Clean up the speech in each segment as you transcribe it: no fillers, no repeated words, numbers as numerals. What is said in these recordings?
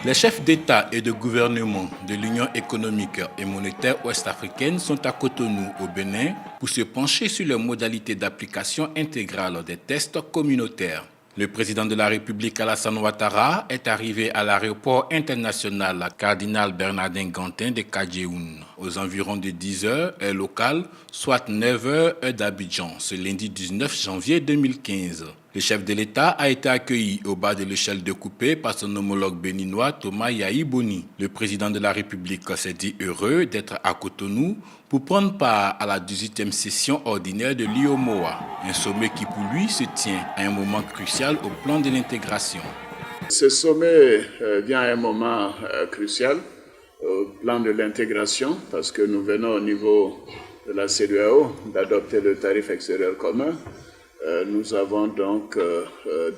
Les chefs d'État et de gouvernement de l'Union économique et monétaire ouest-africaine sont à Cotonou, au Bénin, pour se pencher sur les modalités d'application intégrale des tests communautaires. Le président de la République, Alassane Ouattara, est arrivé à l'aéroport international Cardinal Bernardin Gantin de Kadjehoun aux environs de 10 h heure locale, soit 9 h heure d'Abidjan, ce lundi 19 janvier 2015. Le chef de l'État a été accueilli au bas de l'échelle découpée par son homologue béninois Thomas Yahi Boni. Le président de la République s'est dit heureux d'être à Cotonou pour prendre part à la 18e session ordinaire de l'UEMOA, un sommet qui pour lui se tient à un moment crucial au plan de l'intégration. Ce sommet vient à un moment crucial au plan de l'intégration parce que nous venons au niveau de la CEDEAO d'adopter le tarif extérieur commun. Nous avons donc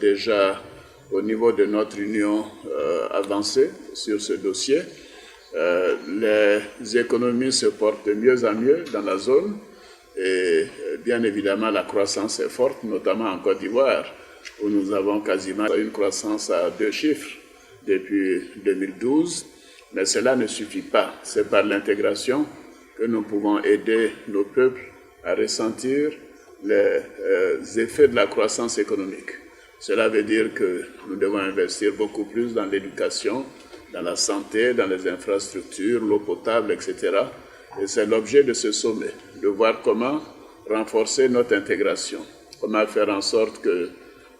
déjà au niveau de notre union avancé sur ce dossier. Les économies se portent de mieux en mieux dans la zone et bien évidemment la croissance est forte, notamment en Côte d'Ivoire où nous avons quasiment une croissance à 2 chiffres depuis 2012. Mais cela ne suffit pas. C'est par l'intégration que nous pouvons aider nos peuples à ressentir les effets de la croissance économique. Cela veut dire que nous devons investir beaucoup plus dans l'éducation, dans la santé, dans les infrastructures, l'eau potable, etc. Et c'est l'objet de ce sommet, de voir comment renforcer notre intégration, comment faire en sorte que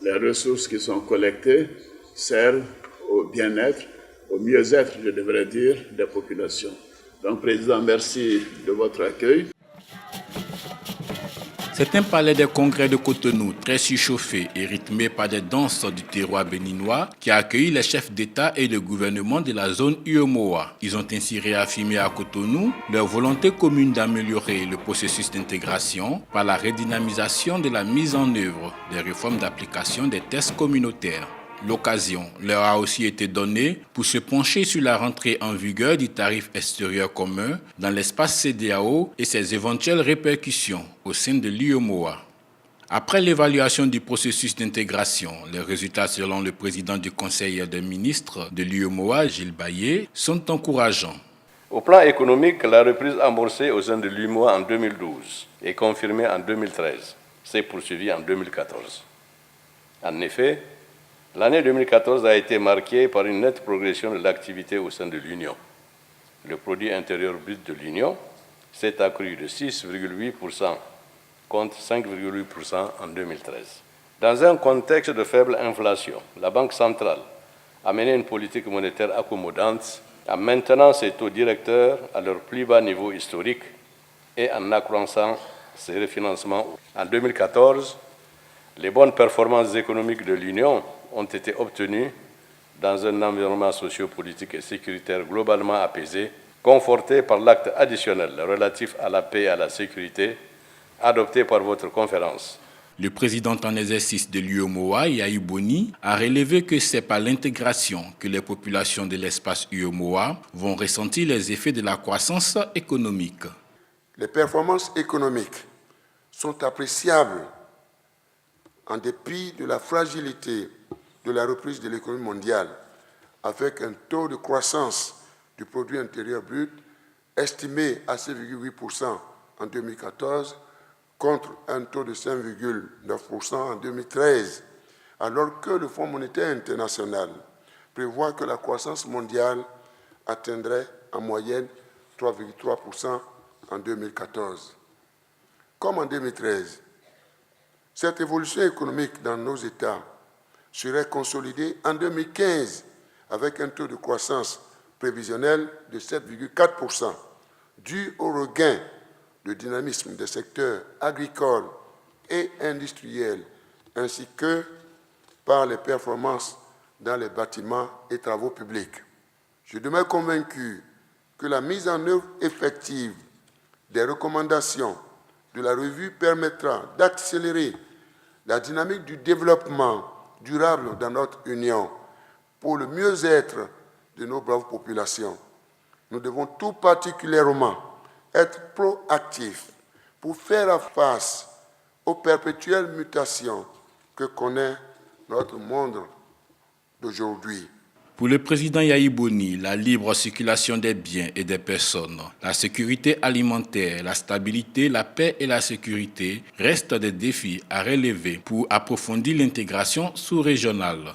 les ressources qui sont collectées servent au bien-être, au mieux-être, je devrais dire, des populations. Donc, Président, merci de votre accueil. C'est un palais des congrès de Cotonou très surchauffé et rythmé par des danses du terroir béninois qui a accueilli les chefs d'État et de gouvernement de la zone UEMOA. Ils ont ainsi réaffirmé à Cotonou leur volonté commune d'améliorer le processus d'intégration par la redynamisation de la mise en œuvre des réformes d'application des tests communautaires. L'occasion leur a aussi été donnée pour se pencher sur la rentrée en vigueur du tarif extérieur commun dans l'espace CEDEAO et ses éventuelles répercussions au sein de l'UEMOA. Après l'évaluation du processus d'intégration, les résultats selon le président du Conseil des ministres de l'UEMOA, Gilles Bayé, sont encourageants. Au plan économique, la reprise amorcée au sein de l'UEMOA en 2012 et confirmée en 2013 s'est poursuivie en 2014. En effet, l'année 2014 a été marquée par une nette progression de l'activité au sein de l'Union. Le produit intérieur brut de l'Union s'est accru de 6,8% contre 5,8% en 2013. Dans un contexte de faible inflation, la Banque centrale a mené une politique monétaire accommodante en maintenant ses taux directeurs à leur plus bas niveau historique et en accroissant ses refinancements. En 2014, les bonnes performances économiques de l'Union ont été obtenus dans un environnement sociopolitique et sécuritaire globalement apaisé, conforté par l'acte additionnel relatif à la paix et à la sécurité adopté par votre conférence. Le président en exercice de l'UEMOA, Yahi Boni, a relevé que c'est par l'intégration que les populations de l'espace UEMOA vont ressentir les effets de la croissance économique. Les performances économiques sont appréciables en dépit de la fragilité de la reprise de l'économie mondiale, avec un taux de croissance du produit intérieur brut estimé à 6,8% en 2014 contre un taux de 5,9% en 2013, alors que le Fonds monétaire international prévoit que la croissance mondiale atteindrait en moyenne 3,3% en 2014. Comme en 2013, cette évolution économique dans nos États serait consolidée en 2015 avec un taux de croissance prévisionnel de 7,4%, dû au regain de dynamisme des secteurs agricoles et industriels, ainsi que par les performances dans les bâtiments et travaux publics. Je demeure convaincu que la mise en œuvre effective des recommandations de la revue permettra d'accélérer la dynamique du développement durable dans notre Union pour le mieux-être de nos braves populations. Nous devons tout particulièrement être proactifs pour faire face aux perpétuelles mutations que connaît notre monde d'aujourd'hui. Pour le président Yahi Boni, la libre circulation des biens et des personnes, la sécurité alimentaire, la stabilité, la paix et la sécurité restent des défis à relever pour approfondir l'intégration sous-régionale.